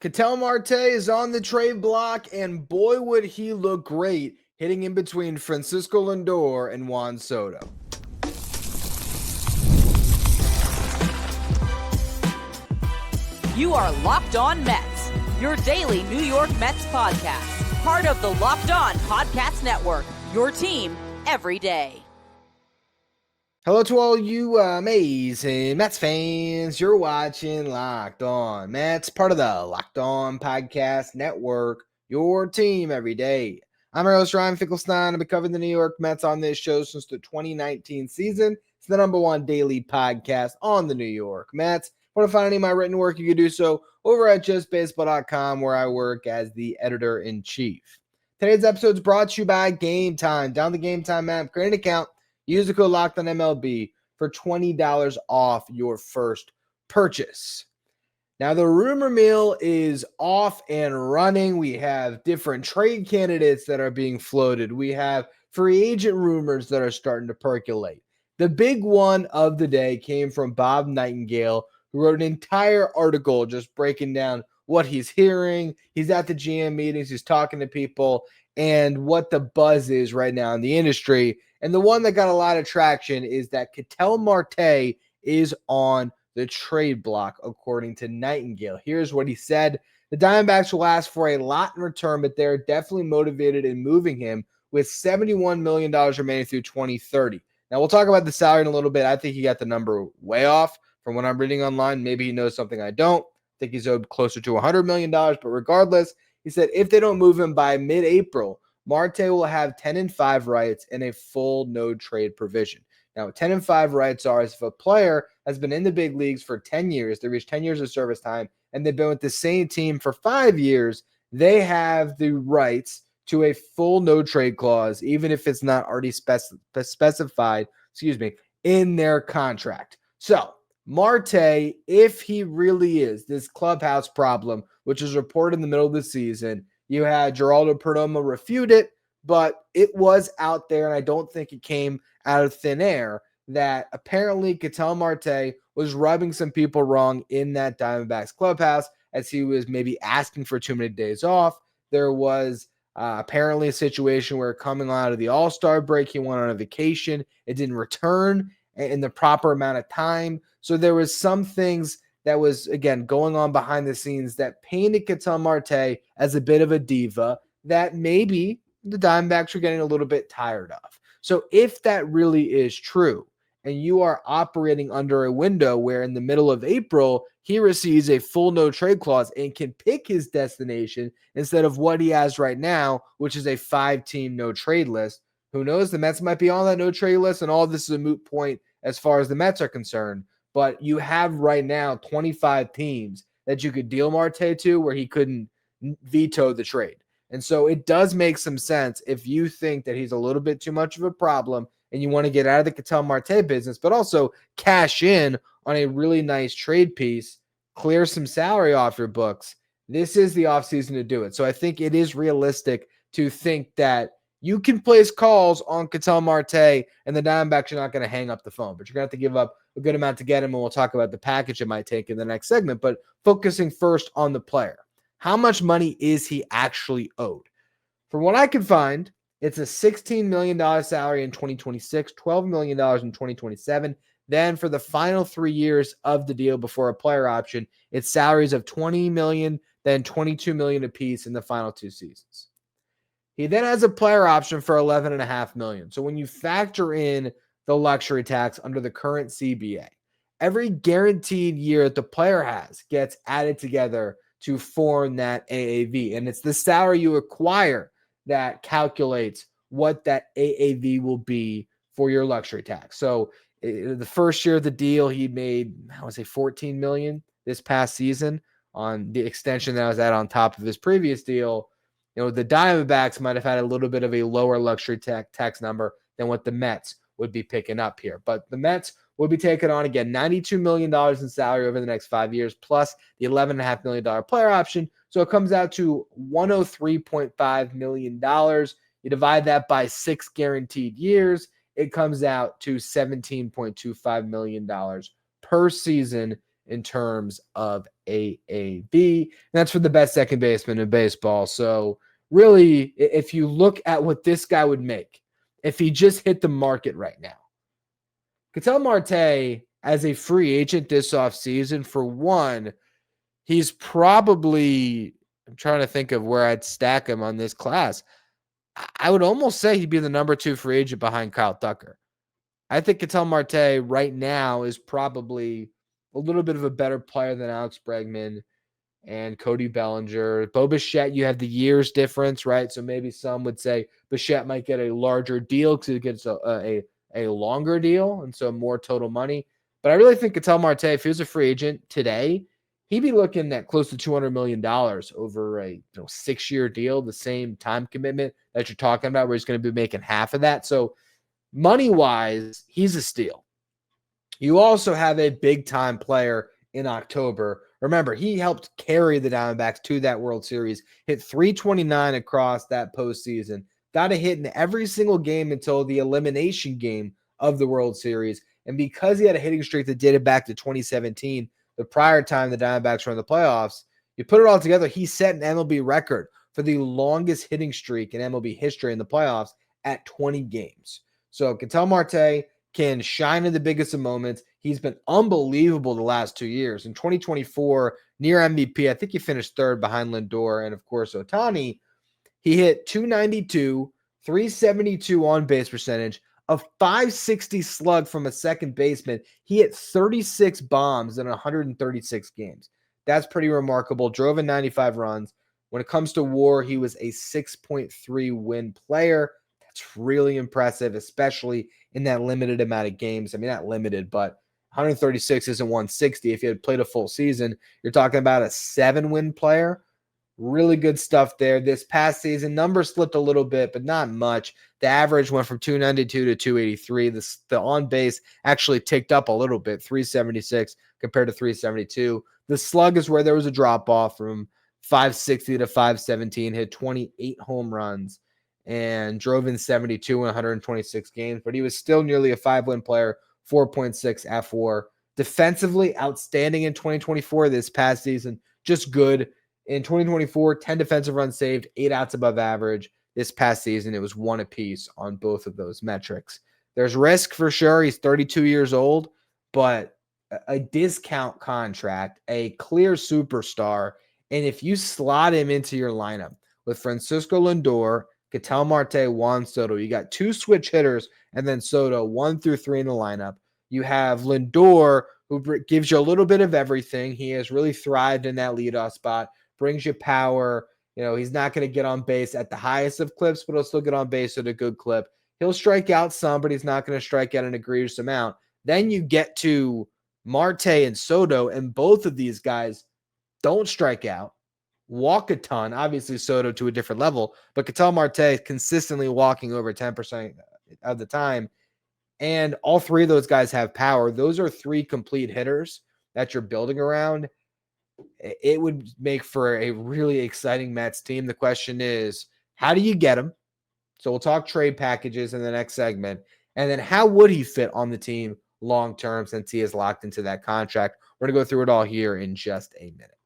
Ketel Marte is on the trade block, and boy, would he look great hitting in between Francisco Lindor and Juan Soto. You are Locked On Mets, your daily New York Mets podcast. Part of the Locked On Podcast Network, your team every day. Hello to all you amazing Mets fans. You're watching Locked On Mets, part of the Locked On Podcast Network, your team every day. I'm your host, Ryan Finkelstein. I've been covering the New York Mets on this show since the 2019 season. It's the number one daily podcast on the New York Mets. If you want to find any of my written work, you can do so over at justbaseball.com, where I work as the editor-in-chief. Today's episode is brought to you by Game Time. Down the Game Time app, create an account. Use the code LOCKEDONMLB for $20 off your first purchase. Now, the rumor mill is off and running. We have different trade candidates that are being floated. We have free agent rumors that are starting to percolate. The big one of the day came from Bob Nightingale, who wrote an entire article just breaking down what he's hearing. He's at the GM meetings. He's talking to people and what the buzz is right now in the industry. And the one that got a lot of traction is that Ketel Marte is on the trade block, according to Nightingale. Here's what he said. The Diamondbacks will ask for a lot in return, but they're definitely motivated in moving him with $71 million remaining through 2030. Now, we'll talk about the salary in a little bit. I think he got the number way off from what I'm reading online. Maybe he knows something I don't. I think he's owed closer to $100 million. But regardless, he said if they don't move him by mid-April, Marte will have 10-5 rights and a full no-trade provision. Now, 10-5 rights are if a player has been in the big leagues for 10 years, they reach 10 years of service time, and they've been with the same team for 5 years, they have the rights to a full no-trade clause, even if it's not already specified, in their contract. So, Marte, if he really is this clubhouse problem, which was reported in the middle of the season, you had Geraldo Perdomo refute it, but it was out there, and I don't think it came out of thin air, that apparently Ketel Marte was rubbing some people wrong in that Diamondbacks clubhouse as he was maybe asking for too many days off. There was apparently a situation where coming out of the All-Star break, he went on a vacation. It didn't return in the proper amount of time. So there was some things that was, again, going on behind the scenes that painted Ketel Marte as a bit of a diva that maybe the Diamondbacks were getting a little bit tired of. So if that really is true, and you are operating under a window where in the middle of April, he receives a full no-trade clause and can pick his destination instead of what he has right now, which is a 5-team no-trade list, who knows? The Mets might be on that no-trade list, and all this is a moot point as far as the Mets are concerned. But you have right now 25 teams that you could deal Marte to where he couldn't veto the trade. And so it does make some sense if you think that he's a little bit too much of a problem and you want to get out of the Ketel Marte business, but also cash in on a really nice trade piece, clear some salary off your books. This is the offseason to do it. So I think it is realistic to think that you can place calls on Ketel Marte and the Diamondbacks are not going to hang up the phone, but you're going to have to give up a good amount to get him, and we'll talk about the package it might take in the next segment, but focusing first on the player. How much money is he actually owed? From what I can find, it's a $16 million salary in 2026, $12 million in 2027. Then for the final 3 years of the deal before a player option, it's salaries of $20 million, then $22 million apiece in the final 2 seasons. He then has a player option for $11.5 million. So when you factor in the luxury tax under the current CBA, every guaranteed year that the player has gets added together to form that AAV. And it's the salary you acquire that calculates what that AAV will be for your luxury tax. So the first year of the deal, he made, I would say, $14 million this past season on the extension that was at on top of his previous deal. You know, the Diamondbacks might have had a little bit of a lower luxury tax number than what the Mets would be picking up here. But the Mets would be taking on, again, $92 million in salary over the next 5 years, plus the $11.5 million player option. So it comes out to $103.5 million. You divide that by 6 guaranteed years, it comes out to $17.25 million per season in terms of AAV. And that's for the best second baseman in baseball. So really, if you look at what this guy would make, if he just hit the market right now, Ketel Marte as a free agent this offseason, for one, he's probably, I'm trying to think of where I'd stack him on this class. I would almost say he'd be the number 2 free agent behind Kyle Tucker. I think Ketel Marte right now is probably a little bit of a better player than Alex Bregman and Cody Bellinger. Bo Bichette, you have the years difference, right? So maybe some would say Bichette might get a larger deal because he gets a longer deal, and so more total money. But I really think Ketel Marte, if he was a free agent today, he'd be looking at close to $200 million over a 6-year deal, the same time commitment that you're talking about, where he's going to be making half of that. So money-wise, he's a steal. You also have a big-time player in October. Remember, he helped carry the Diamondbacks to that World Series, hit 329 across that postseason, got a hit in every single game until the elimination game of the World Series. And because he had a hitting streak that dated back to 2017, the prior time the Diamondbacks were in the playoffs, you put it all together, he set an MLB record for the longest hitting streak in MLB history in the playoffs at 20 games. So Ketel Marte can shine in the biggest of moments. He's been unbelievable the last 2 years. In 2024, near MVP, I think he finished third behind Lindor and, of course, Ohtani. He hit 292, 372 on base percentage, a 560 slug from a second baseman. He hit 36 bombs in 136 games. That's pretty remarkable. Drove in 95 runs. When it comes to WAR, he was a 6.3 win player. That's really impressive, especially in that limited amount of games. I mean, not limited, but 136 isn't 160. If you had played a full season, you're talking about a 7-win player. Really good stuff there. This past season, numbers slipped a little bit, but not much. The average went from 292 to 283. The on base actually ticked up a little bit, 376 compared to 372. The slug is where there was a drop off from 560 to 517, hit 28 home runs and drove in 72 in 126 games, but he was still nearly a 5-win player, 4.6 FWAR. Defensively, outstanding in 2024. This past season, just good. In 2024, 10 defensive runs saved, 8 outs above average. This past season, it was 1 apiece on both of those metrics. There's risk for sure. He's 32 years old, but a discount contract, a clear superstar. And if you slot him into your lineup with Francisco Lindor, Ketel Marte, Juan, Soto, you got 2 switch hitters, and then Soto, 1 through 3 in the lineup. You have Lindor, who gives you a little bit of everything. He has really thrived in that leadoff spot, brings you power. He's not going to get on base at the highest of clips, but he'll still get on base at a good clip. He'll strike out some, but he's not going to strike out an egregious amount. Then you get to Marte and Soto, and both of these guys don't strike out, walk a ton. Obviously, Soto to a different level, but Ketel Marte consistently walking over 10% of the time. And all 3 of those guys have power. Those are 3 complete hitters that you're building around. It would make for a really exciting Mets team. The question is, how do you get him? So we'll talk trade packages in the next segment. And then how would he fit on the team long-term since he is locked into that contract? We're going to go through it all here in just a minute.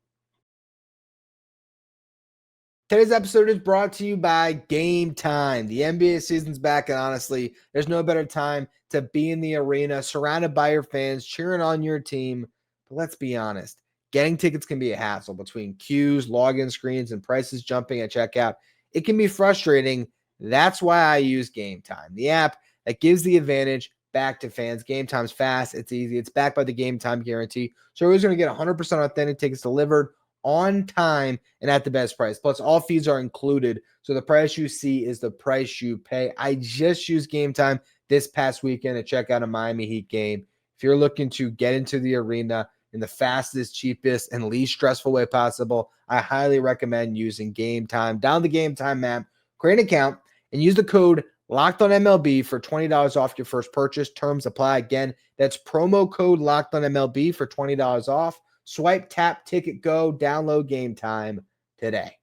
Today's episode is brought to you by Game Time. The NBA season's back, and honestly, there's no better time to be in the arena, surrounded by your fans, cheering on your team. But let's be honest, getting tickets can be a hassle between queues, login screens, and prices jumping at checkout. It can be frustrating. That's why I use Game Time, the app that gives the advantage back to fans. Game Time's fast, it's easy, it's backed by the Game Time guarantee. So you're always going to get 100% authentic tickets delivered on time and at the best price. Plus, all fees are included, so the price you see is the price you pay. I just used Game Time this past weekend to check out a Miami Heat game. If you're looking to get into the arena in the fastest, cheapest, and least stressful way possible, I highly recommend using Game Time. Download the Game Time app, create an account, and use the code LOCKEDONMLB for $20 off your first purchase. Terms apply. Again, that's promo code LOCKEDONMLB for $20 off. Swipe, tap, ticket, go. Download Game Time today.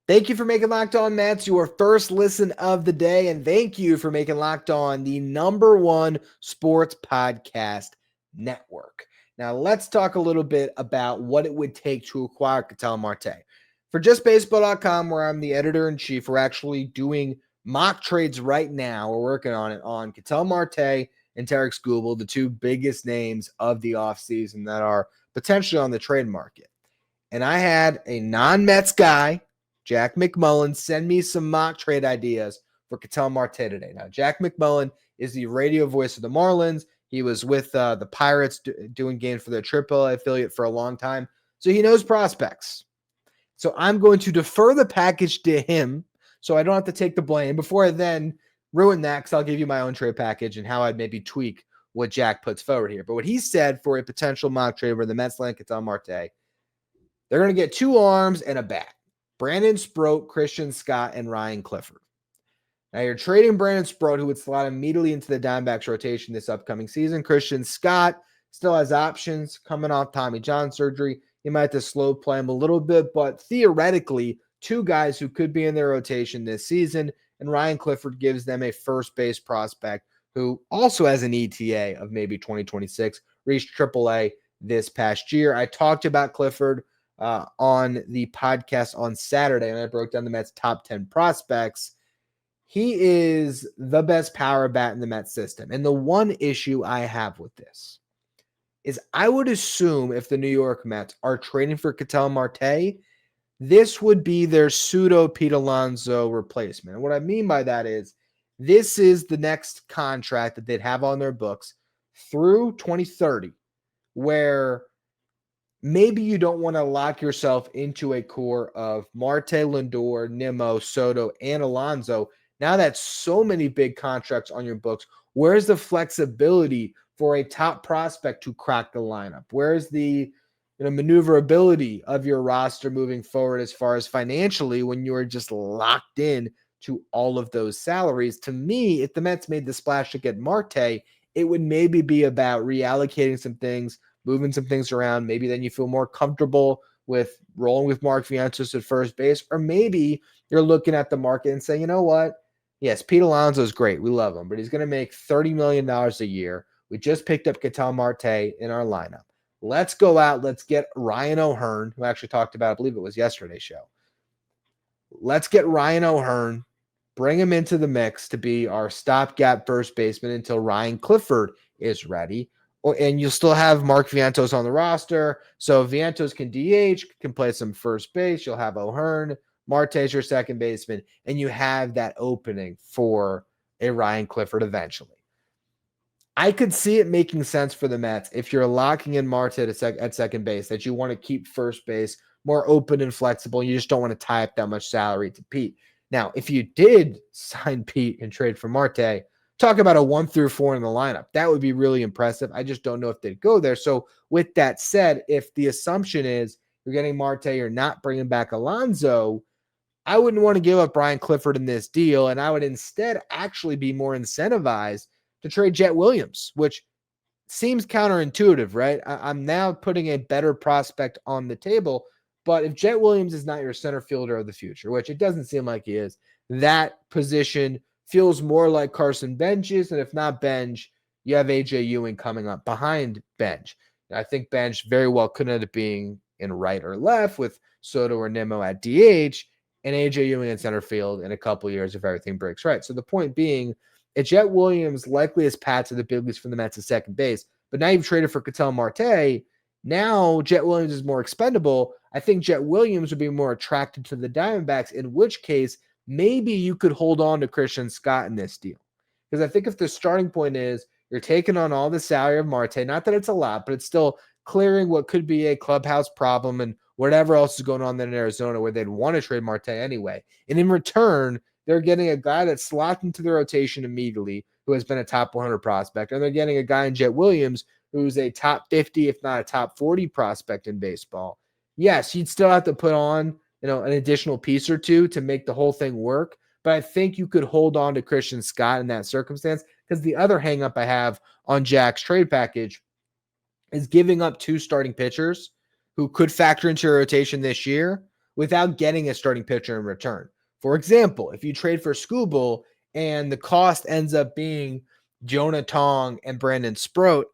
Thank you for making Locked On Mets your first listen of the day, and thank you for making Locked On the #1 sports podcast Network. Now, let's talk a little bit about what it would take to acquire Ketel Marte. For justbaseball.com, where I'm the editor-in-chief, we're actually doing mock trades right now. We're working on it on Ketel Marte and Tarek Skubal, the two biggest names of the offseason that are potentially on the trade market. And I had a non-Mets guy, Jack McMullen, send me some mock trade ideas for Ketel Marte today. Now, Jack McMullen is the radio voice of the Marlins. He was with the Pirates doing games for their AAA affiliate for a long time, so he knows prospects. So I'm going to defer the package to him so I don't have to take the blame before I then ruin that, because I'll give you my own trade package and how I'd maybe tweak what Jack puts forward here. But what he said for a potential mock trade where the Mets land Ketel Marte, they're going to get 2 arms and a bat. Brandon Sproat, Christian Scott, and Ryan Clifford. Now you're trading Brandon Sproat, who would slot immediately into the Diamondbacks rotation this upcoming season. Christian Scott still has options coming off Tommy John surgery. You might have to slow play him a little bit, but theoretically, 2 guys who could be in their rotation this season, and Ryan Clifford gives them a first base prospect who also has an ETA of maybe 2026, reached AAA this past year. I talked about Clifford on the podcast on Saturday, and I broke down the Mets' top 10 prospects. He is the best power bat in the Mets system. And the one issue I have with this is I would assume if the New York Mets are trading for Ketel Marte, this would be their pseudo Pete Alonso replacement. And what I mean by that is this is the next contract that they'd have on their books through 2030, where maybe you don't want to lock yourself into a core of Marte, Lindor, Nimmo, Soto, and Alonso. Now that's so many big contracts on your books. Where's the flexibility for a top prospect to crack the lineup? Where's the maneuverability of your roster moving forward as far as financially when you are just locked in to all of those salaries? To me, if the Mets made the splash to get Marte, it would maybe be about reallocating some things, moving some things around. Maybe then you feel more comfortable with rolling with Mark Vientos at first base, or maybe you're looking at the market and saying, you know what? Yes, Pete Alonso is great. We love him, but he's going to make $30 million a year. We just picked up Ketel Marte in our lineup. Let's go out. Let's get Ryan O'Hearn, who actually talked about, I believe it was yesterday's show. Let's get Ryan O'Hearn, bring him into the mix to be our stopgap first baseman until Ryan Clifford is ready. And you'll still have Mark Vientos on the roster. So Vientos can DH, can play some first base. You'll have O'Hearn. Marte's your second baseman, and you have that opening for a Ryan Clifford eventually. I could see it making sense for the Mets if you're locking in Marte at second base, that you want to keep first base more open and flexible. You just don't want to tie up that much salary to Pete. Now, if you did sign Pete and trade for Marte, talk about a 1 through 4 in the lineup. That would be really impressive. I just don't know if they'd go there. So with that said, if the assumption is you're getting Marte, you're not bringing back Alonso, I wouldn't want to give up Ryan Clifford in this deal, and I would instead actually be more incentivized to trade Jett Williams, which seems counterintuitive, right? I'm now putting a better prospect on the table, but if Jett Williams is not your center fielder of the future, which it doesn't seem like he is, that position feels more like Carson Bench's, and if not Bench, you have A.J. Ewing coming up behind Bench. I think Bench very well could end up being in right or left with Soto or Nimmo at DH, and A.J. Ewing in center field in a couple years if everything breaks right. So the point being, Jett Williams likely is path to the big leagues from the Mets at second base, but now you've traded for Ketel Marte. Now Jett Williams is more expendable. I think Jett Williams would be more attracted to the Diamondbacks, in which case maybe you could hold on to Christian Scott in this deal. Because I think if the starting point is you're taking on all the salary of Marte, not that it's a lot, but it's still clearing what could be a clubhouse problem and whatever else is going on there in Arizona where they'd want to trade Marte anyway. And in return, they're getting a guy that's slots into the rotation immediately who has been a top 100 prospect. And they're getting a guy in Jett Williams who's a top 50, if not a top 40 prospect in baseball. Yes, you'd still have to put on, an additional piece or two to make the whole thing work. But I think you could hold on to Christian Scott in that circumstance, because the other hang up I have on Jack's trade package is giving up 2 starting pitchers who could factor into your rotation this year without getting a starting pitcher in return. For example, if you trade for Skubal and the cost ends up being Jonah Tong and Brandon Sproat,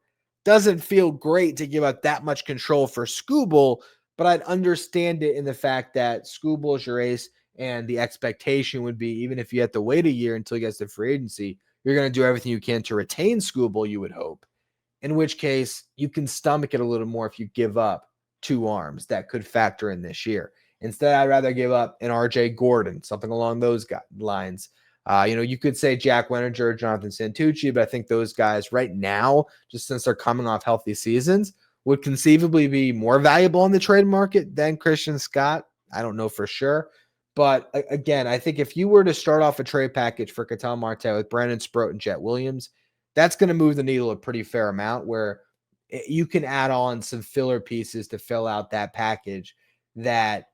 Doesn't feel great to give up that much control for Skubal, but I'd understand it in the fact that Skubal is your ace, and the expectation would be, even if you have to wait a year until he gets to free agency, you're going to do everything you can to retain Skubal, you would hope. In which case, you can stomach it a little more if you give up 2 arms that could factor in this year. Instead, I'd rather give up an RJ Gordon, something along those lines. You could say Jack Weninger or Jonathan Santucci, but I think those guys right now, just since they're coming off healthy seasons, would conceivably be more valuable on the trade market than Christian Scott. I don't know for sure. But again, I think if you were to start off a trade package for Ketel Marte with Brandon Sproat and Jett Williams, that's going to move the needle a pretty fair amount, where you can add on some filler pieces to fill out that package that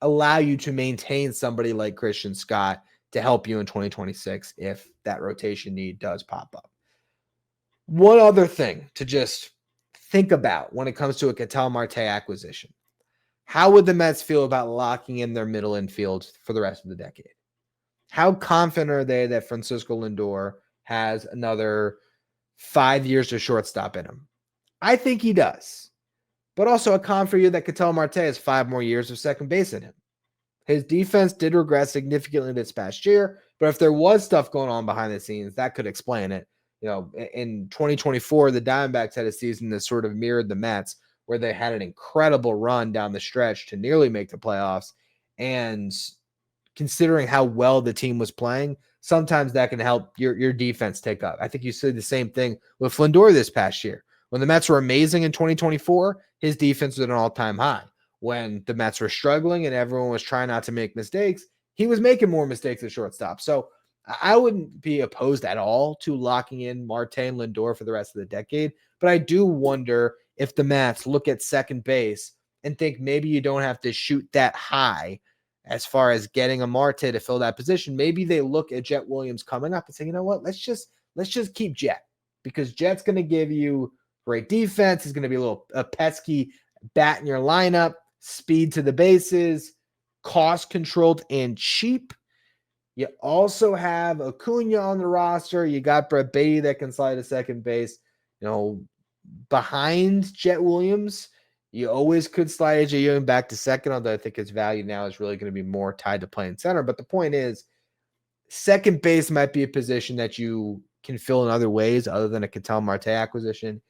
allow you to maintain somebody like Christian Scott to help you in 2026 if that rotation need does pop up. One other thing to just think about when it comes to a Ketel Marte acquisition. How would the Mets feel about locking in their middle infield for the rest of the decade? How confident are they that Francisco Lindor has another 5 years of shortstop in him? I think he does. But also a con for you that Ketel Marte has 5 more years of second base in him. His defense did regress significantly this past year, but if there was stuff going on behind the scenes, that could explain it. In 2024, the Diamondbacks had a season that sort of mirrored the Mets, where they had an incredible run down the stretch to nearly make the playoffs. And considering how well the team was playing, sometimes that can help your defense take up. I think you see the same thing with Lindor this past year. When the Mets were amazing in 2024, his defense was at an all-time high. When the Mets were struggling and everyone was trying not to make mistakes, he was making more mistakes at shortstop. So I wouldn't be opposed at all to locking in Marte and Lindor for the rest of the decade. But I do wonder if the Mets look at second base and think maybe you don't have to shoot that high as far as getting a Marte to fill that position. Maybe they look at Jett Williams coming up and say, you know what, let's just keep Jett, because Jett's going to give you great defense. He's going to be a pesky bat in your lineup, speed to the bases, cost controlled and cheap. You also have Acuna on the roster. You got Brett Beatty that can slide to second base. Behind Jett Williams, you always could slide AJ Young back to second, although I think his value now is really going to be more tied to playing center. But the point is, second base might be a position that you can fill in other ways other than a Ketel Marte acquisition.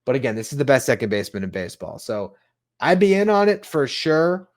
But again, this is the best second baseman in baseball. So I'd be in on it for sure.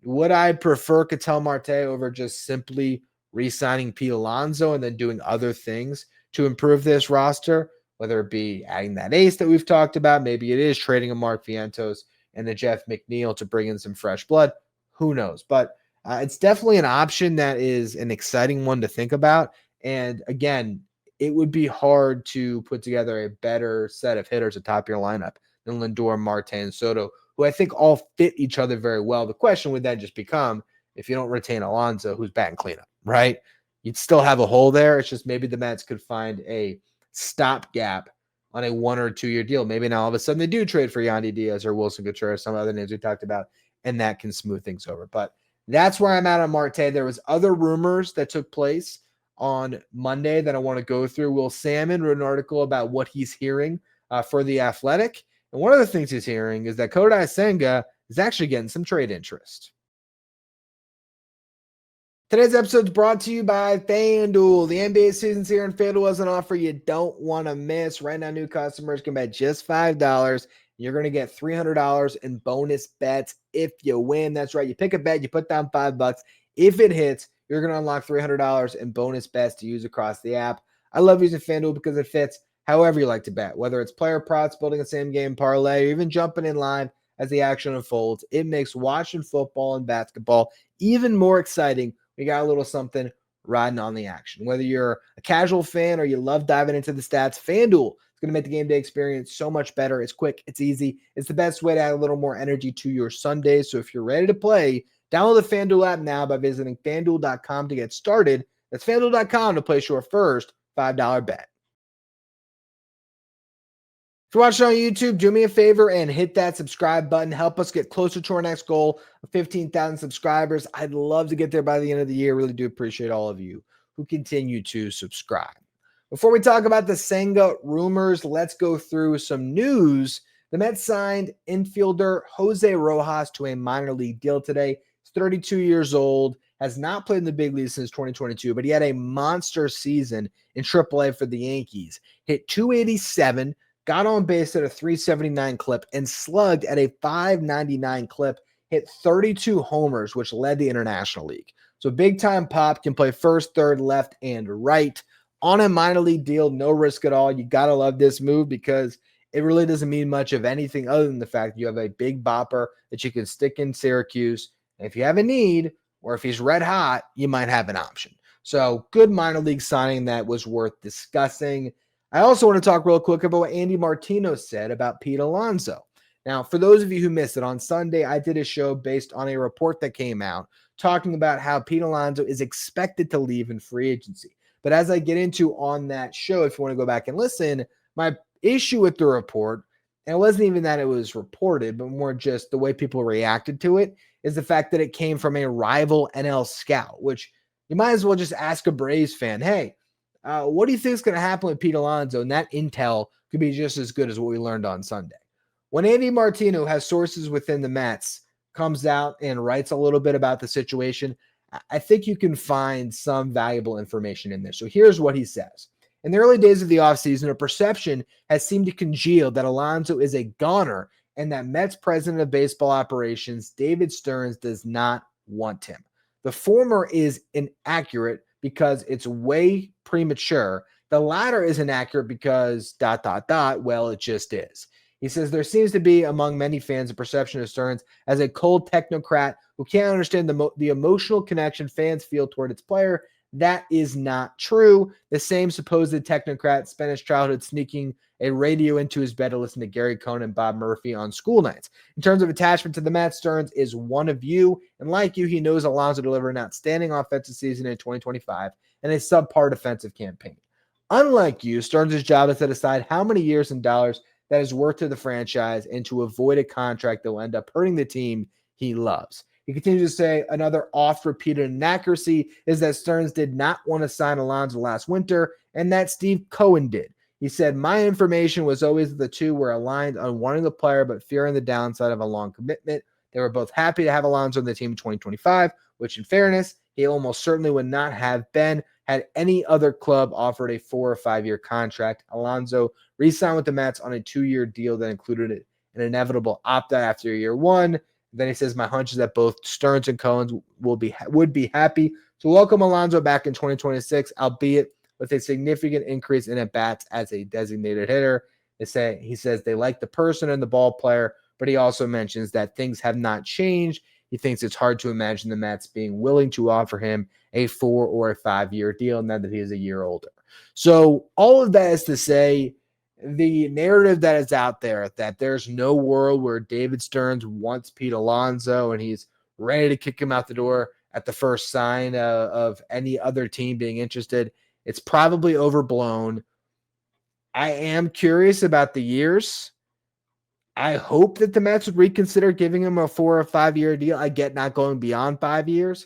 Would I prefer Ketel Marte over just simply re-signing Pete Alonso and then doing other things to improve this roster, whether it be adding that ace that we've talked about? Maybe it is trading a Mark Vientos and the Jeff McNeil to bring in some fresh blood. Who knows? But it's definitely an option that is an exciting one to think about. And again, it would be hard to put together a better set of hitters atop your lineup than Lindor, Marte, and Soto, who I think all fit each other very well. The question would then just become, if you don't retain Alonso, who's batting cleanup, right? You'd still have a hole there. It's just maybe the Mets could find a stopgap on a 1 or 2 year deal. Maybe now all of a sudden they do trade for Yandy Diaz or Wilson Contreras, some other names we talked about, and that can smooth things over. But that's where I'm at on Marte. There was other rumors that took place on Monday that I want to go through. Will Salmon wrote an article about what he's hearing for The Athletic. And one of the things he's hearing is that Kodai Senga is actually getting some trade interest. Today's episode is brought to you by FanDuel. The NBA season's here, and FanDuel has an offer you don't want to miss. Right now, new customers can bet just $5. You're going to get $300 in bonus bets if you win. That's right. You pick a bet, you put down $5. If it hits, you're going to unlock $300 in bonus bets to use across the app. I love using FanDuel because it fits however you like to bet, whether it's player props, building a same-game parlay, or even jumping in line as the action unfolds. It makes watching football and basketball even more exciting. We got a little something riding on the action. Whether you're a casual fan or you love diving into the stats, FanDuel is going to make the game day experience so much better. It's quick, it's easy. It's the best way to add a little more energy to your Sundays. So if you're ready to play, download the FanDuel app now by visiting FanDuel.com to get started. That's FanDuel.com to place your first $5 bet. If you're watching on YouTube, do me a favor and hit that subscribe button. Help us get closer to our next goal of 15,000 subscribers. I'd love to get there by the end of the year. Really do appreciate all of you who continue to subscribe. Before we talk about the Senga rumors, let's go through some news. The Mets signed infielder Jose Rojas to a minor league deal today. He's 32 years old, has not played in the big league since 2022, but he had a monster season in AAA for the Yankees. Hit 287, got on base at a 379 clip, and slugged at a 599 clip. Hit 32 homers, which led the International League. So big time pop, can play first, third, left, and right. On a minor league deal, no risk at all. You got to love this move because it really doesn't mean much of anything other than the fact that you have a big bopper that you can stick in Syracuse. And if you have a need, or if he's red hot, you might have an option. So good minor league signing that was worth discussing. I also want to talk real quick about what Andy Martino said about Pete Alonso. Now, for those of you who missed it, on Sunday, I did a show based on a report that came out talking about how Pete Alonso is expected to leave in free agency. But as I get into on that show, if you want to go back and listen, my issue with the report, and it wasn't even that it was reported, but more just the way people reacted to it, is the fact that it came from a rival NL scout, which you might as well just ask a Braves fan, hey, what do you think is going to happen with Pete Alonso? And that intel could be just as good as what we learned on Sunday. When Andy Martino has sources within the Mets, comes out and writes a little bit about the situation, I think you can find some valuable information in there. So here's what he says. In the early days of the offseason, a perception has seemed to congeal that Alonso is a goner and that Mets president of baseball operations, David Stearns, does not want him. The former is inaccurate because it's way premature. The latter is inaccurate because ... well, it just is. He says there seems to be among many fans a perception of Stearns as a cold technocrat who can't understand the emotional connection fans feel toward its player. That is not true. The same supposed technocrat spent his childhood sneaking a radio into his bed to listen to Gary Cohn and Bob Murphy on school nights. In terms of attachment to the Mets, Stearns is one of you, and like you, he knows Alonso delivered an outstanding offensive season in 2025 and a subpar defensive campaign. Unlike you, Stearns' job is to decide how many years and dollars that is worth to the franchise and to avoid a contract that will end up hurting the team he loves. He continues to say another oft-repeated inaccuracy is that Stearns did not want to sign Alonso last winter and that Steve Cohen did. He said, my information was always that the two were aligned on wanting the player but fearing the downside of a long commitment. They were both happy to have Alonso on the team in 2025, which in fairness, he almost certainly would not have been had any other club offered a 4 or 5 year contract. Alonso re-signed with the Mets on a 2-year deal that included an inevitable opt-out after year one. Then he says, my hunch is that both Stearns and Cohen would be happy to welcome Alonso back in 2026, albeit with a significant increase in at-bats as a designated hitter. He says they like the person and the ball player, but he also mentions that things have not changed. He thinks it's hard to imagine the Mets being willing to offer him a 4 or a 5 year deal now that he is a year older. So all of that is to say, the narrative that is out there that there's no world where David Stearns wants Pete Alonso and he's ready to kick him out the door at the first sign of any other team being interested, it's probably overblown. I am curious about the years. I hope that the Mets would reconsider giving him a 4 or 5 year deal. I get not going beyond 5 years,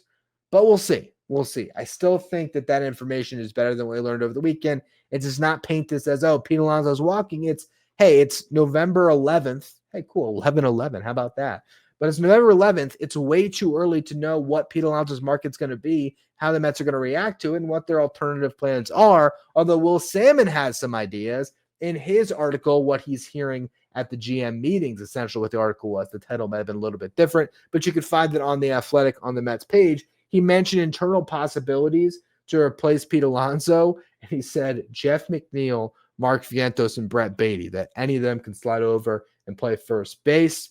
but we'll see. We'll see. I still think that information is better than what we learned over the weekend. It does not paint this as, oh, Pete Alonso's walking. It's, hey, it's November 11th. Hey, cool, 11/11. How about that? But it's November 11th. It's way too early to know what Pete Alonso's market's going to be, how the Mets are going to react to it, and what their alternative plans are. Although Will Salmon has some ideas in his article, what he's hearing at the GM meetings, essentially what the article was. The title might have been a little bit different, but you could find it on The Athletic on the Mets page. He mentioned internal possibilities to replace Pete Alonso, and he said Jeff McNeil, Mark Vientos, and Brett Beatty, that any of them can slide over and play first base.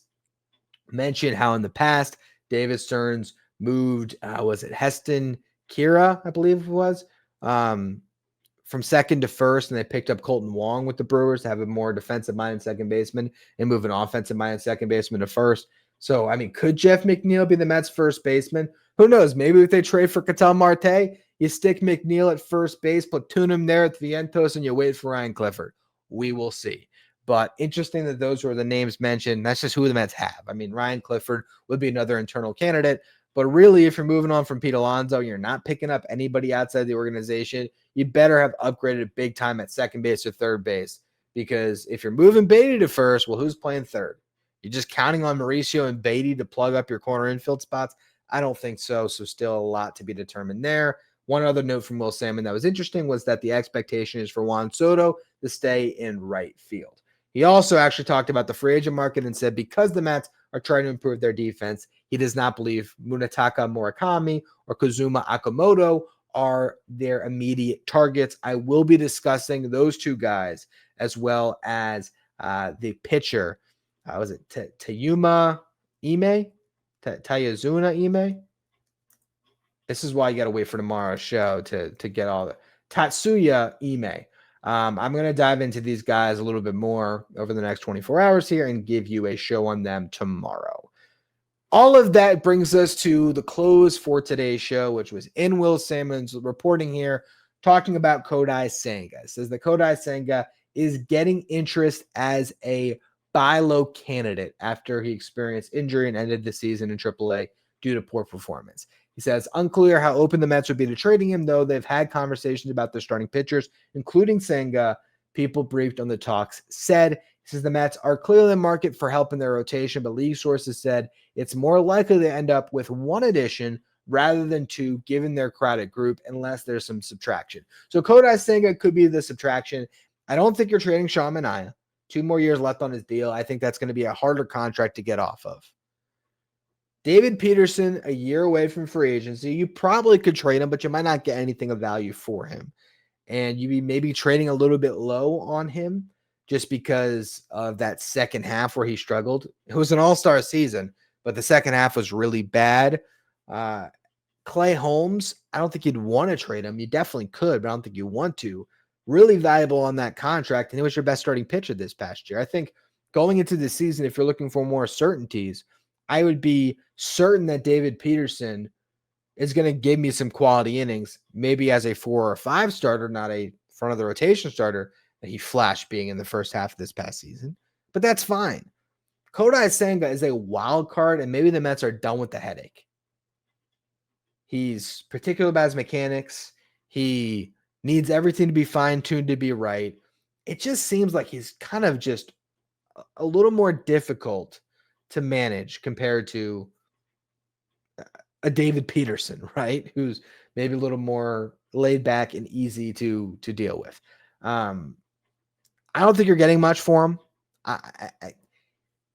Mentioned how in the past, David Stearns moved, was it Heston Kira, I believe it was, from second to first, and they picked up Colton Wong with the Brewers to have a more defensive-minded second baseman and move an offensive-minded second baseman to first. So, I mean, could Jeff McNeil be the Mets' first baseman? Who knows? Maybe if they trade for Ketel Marte, you stick McNeil at first base, platoon him there at Vientos, and you wait for Ryan Clifford. We will see. But interesting that those were the names mentioned. That's just who the Mets have. I mean, Ryan Clifford would be another internal candidate, But really, if you're moving on from Pete Alonso, you're not picking up anybody outside the organization, you better have upgraded big time at second base or third base. Because if you're moving Beatty to first, well, who's playing third? You're just counting on Mauricio and Beatty to plug up your corner infield spots? I don't think so. So still a lot to be determined there. One other note from Will Salmon that was interesting was that the expectation is for Juan Soto to stay in right field. He also actually talked about the free agent market and said because the Mets are trying to improve their defense, he does not believe Munetaka Murakami or Kazuma Akamoto are their immediate targets. I will be discussing those two guys as well as the pitcher. Was it Tayuma Ime? Tayazuna Ime? This is why you got to wait for tomorrow's show to get all the Tatsuya Ime. I'm going to dive into these guys a little bit more over the next 24 hours here and give you a show on them tomorrow. All of that brings us to the close for today's show, which was in Will Salmon's reporting here, talking about Kodai Senga. It says that Kodai Senga is getting interest as a buy low candidate after he experienced injury and ended the season in AAA due to poor performance. He says, unclear how open the Mets would be to trading him, though they've had conversations about their starting pitchers, including Senga. People briefed on the talks said, he says the Mets are clearly in the market for help in their rotation, but league sources said it's more likely to end up with one addition rather than two, given their crowded group, unless there's some subtraction. So Kodai Senga could be the subtraction. I don't think you're trading Sean Manaea. 2 more years left on his deal. I think that's going to be a harder contract to get off of. David Peterson, a year away from free agency. You probably could trade him, but you might not get anything of value for him. And you'd be maybe trading a little bit low on him just because of that second half where he struggled. It was an all-star season, but the second half was really bad. Clay Holmes, I don't think you'd want to trade him. You definitely could, but I don't think you want to. Really valuable on that contract, and he was your best starting pitcher this past year. I think going into the season, if you're looking for more certainties, I would be certain that David Peterson is going to give me some quality innings, maybe as a 4 or 5 starter, not a front of the rotation starter that he flashed being in the first half of this past season. But that's fine. Kodai Senga is a wild card, and maybe the Mets are done with the headache. He's particular about his mechanics. He needs everything to be fine-tuned to be right. It just seems like he's kind of just a little more difficult to manage compared to a David Peterson, right? Who's maybe a little more laid back and easy to deal with. I don't think you're getting much for him.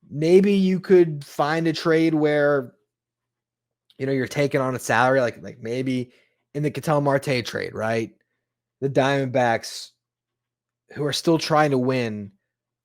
Maybe you could find a trade where, you're taking on a salary, like maybe in the Ketel Marte trade, right? The Diamondbacks, who are still trying to win,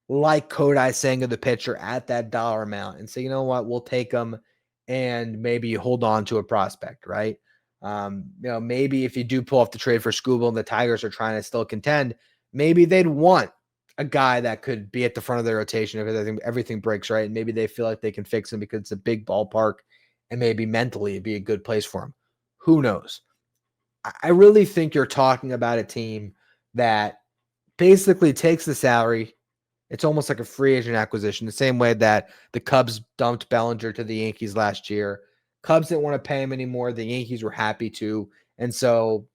like Kodai Senga, the pitcher, at that dollar amount, and say, you know what, we'll take them and maybe hold on to a prospect, right? Maybe if you do pull off the trade for Skubal and the Tigers are trying to still contend, maybe they'd want a guy that could be at the front of their rotation if everything breaks right, and maybe they feel like they can fix him because it's a big ballpark and maybe mentally it'd be a good place for him. Who knows? I really think you're talking about a team that basically takes the salary. It's almost like a free agent acquisition, the same way that the Cubs dumped Bellinger to the Yankees last year. Cubs didn't want to pay him anymore. The Yankees were happy to. And so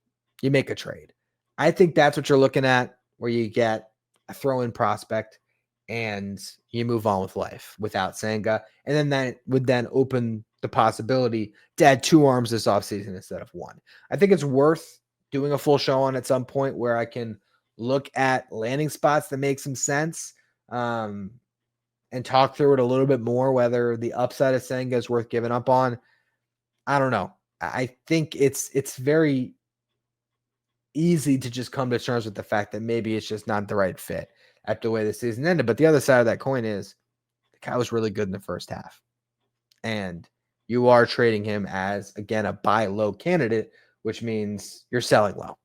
you make a trade. I think that's what you're looking at, where you get a throw-in prospect and you move on with life without Senga. And then that would then open the possibility to add 2 arms this offseason instead of 1. I think it's worth doing a full show on at some point where I can look at landing spots that make some sense. And talk through it a little bit more, whether the upside of Senga is worth giving up on. I don't know. I think it's very easy to just come to terms with the fact that maybe it's just not the right fit after the way the season ended. But the other side of that coin is the guy was really good in the first half. And you are trading him as, again, a buy low candidate, which means you're selling low.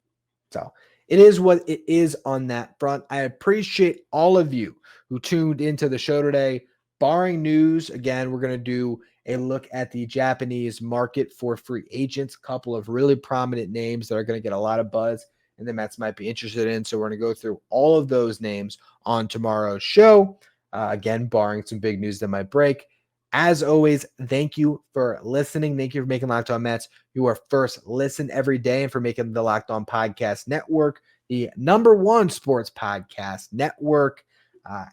So it is what it is on that front. I appreciate all of you who tuned into the show today. Barring news, again, we're going to do a look at the Japanese market for free agents, a couple of really prominent names that are going to get a lot of buzz and the Mets might be interested in. So we're going to go through all of those names on tomorrow's show. Again, barring some big news that might break. As always, thank you for listening. Thank you for making Locked On Mets your first listen every day and for making the Locked On Podcast Network the #1 sports podcast network.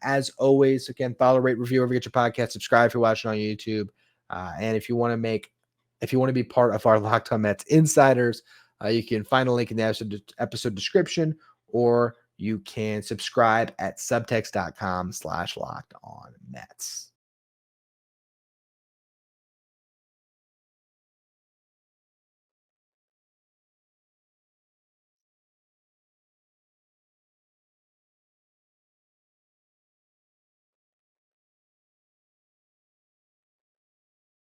As always, again, follow, rate, review, wherever you get your podcast. Subscribe if you're watching on YouTube. And if you want to be part of our Locked On Mets Insiders, you can find a link in the episode description, or you can subscribe at subtext.com/LockedOnMets.